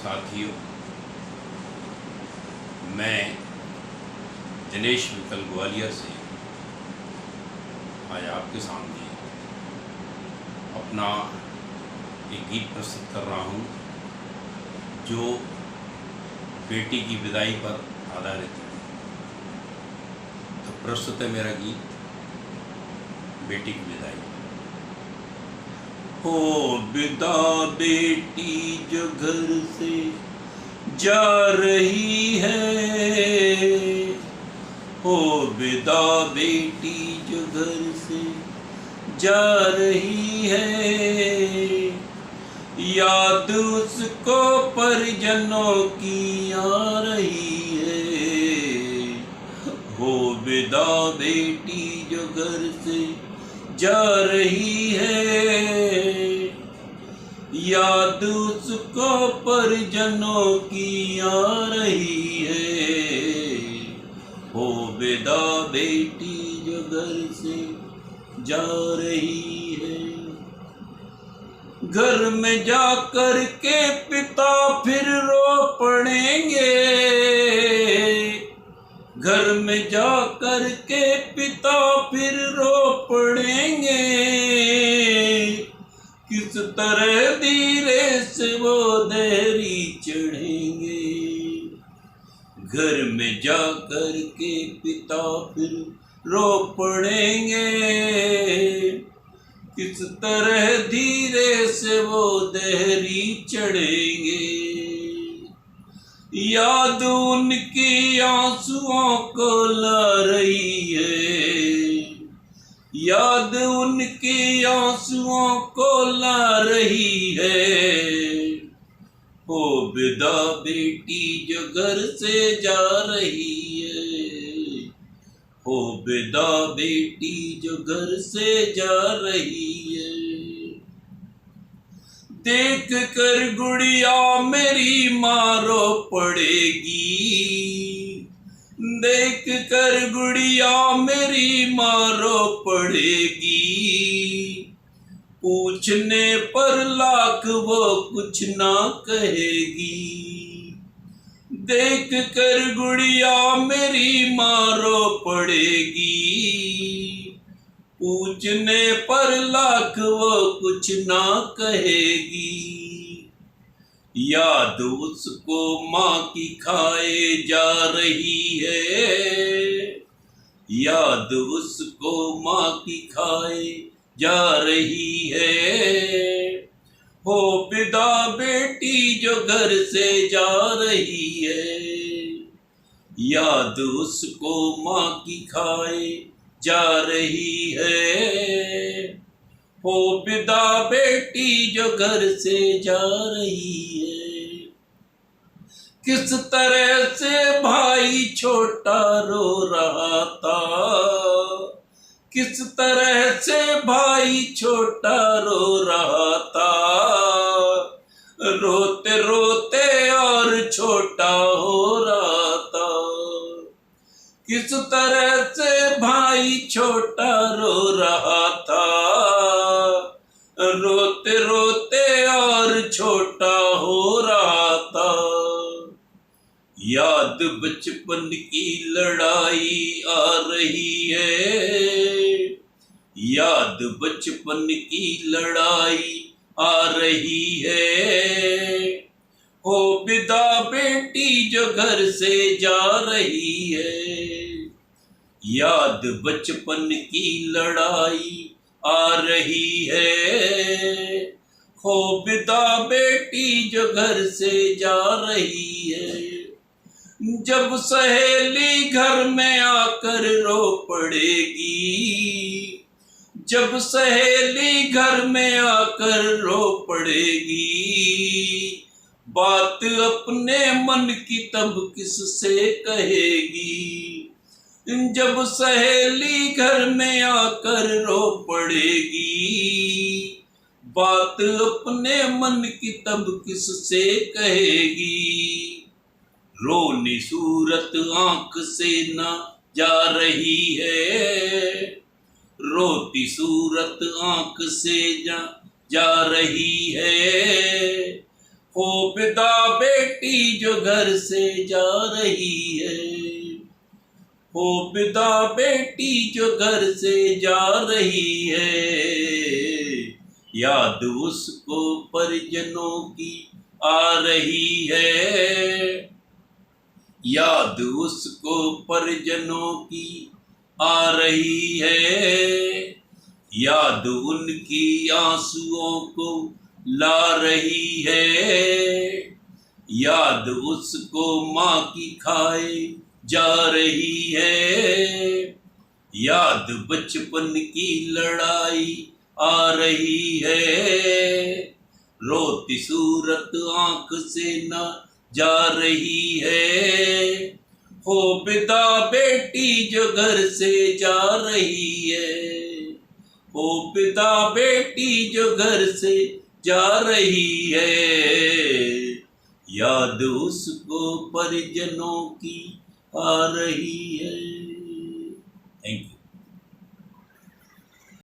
साथियों, मैं दिनेश मित्तल ग्वालियर से आज आपके सामने अपना एक गीत प्रस्तुत कर रहा हूँ जो बेटी की विदाई पर आधारित है। तो प्रस्तुत है मेरा गीत बेटी की विदाई। हो विदा बेटी जो घर से जा रही है, हो विदा बेटी जो घर से जा रही है, याद उसको परिजनों की आ रही है। हो विदा बेटी जो घर से जा रही है, याद उसको परिजनों की आ रही है। हो विदा बेटी जो घर से जा रही है। घर में जाकर के पिता फिर रो पड़ेंगे, घर में जाकर के पिता फिर रो पड़ेंगे, किस तरह धीरे से वो देहरी चढ़ेंगे। घर में जाकर के पिता फिर रो पड़ेंगे, किस तरह धीरे से वो देहरी चढ़ेंगे। याद उनकी आंसुओं को ला रही है, याद उनकी आंसुओं को ला रही है। हो विदा बेटी जो घर से जा रही है, हो विदा बेटी जो घर से जा रही है। देख कर गुड़िया मेरी माँ रो पड़ेगी, देख कर गुड़िया मेरी माँ रो पड़ेगी, पूछने पर लाख वो कुछ ना कहेगी। देख कर गुड़िया मेरी माँ रो पड़ेगी, पूछने पर लाख वो कुछ ना कहेगी। याद उसको माँ की खाए जा रही है, याद उसको माँ की खाए जा रही है। हो विदा बेटी जो घर से जा रही है, याद उसको माँ की खाए जा रही है। हो विदा बेटी जो घर से जा रही है। किस तरह से भाई छोटा रो रहा था, किस तरह से भाई छोटा रो रहा था, रोते रोते और छोटा हो रहा था। किस तरह से भाई छोटा रो रहा था, रोते रोते और छोटा हो रहा था। याद बचपन की लड़ाई आ रही है, याद बचपन की लड़ाई आ रही है। हो विदा बेटी जो घर से जा रही है, याद बचपन की लड़ाई आ रही है। हो विदा बेटी जो घर से जा रही है। जब सहेली घर में आकर रो पड़ेगी, जब सहेली घर में आकर रो पड़ेगी, बात अपने मन की तब किससे कहेगी। जब सहेली घर में आकर रो पड़ेगी, बात अपने मन की तब किससे कहेगी। रोनी सूरत आंख से ना जा रही है, रोती सूरत आंख से जा रही है। हो विदा जो घर से जा रही है, हो विदा बेटी जो घर से जा रही है, याद उसको परिजनों की आ रही है, याद उसको परिजनों की आ रही है, याद उनकी आंसुओं को ला रही है, याद उसको माँ की खाए जा रही है, याद बचपन की लड़ाई आ रही है, रोती सूरत आंख से न जा रही है, हो विदा बेटी जो घर से जा रही है, हो विदा बेटी जो घर से जा रही है, याद उसको परिजनों की आ रही है।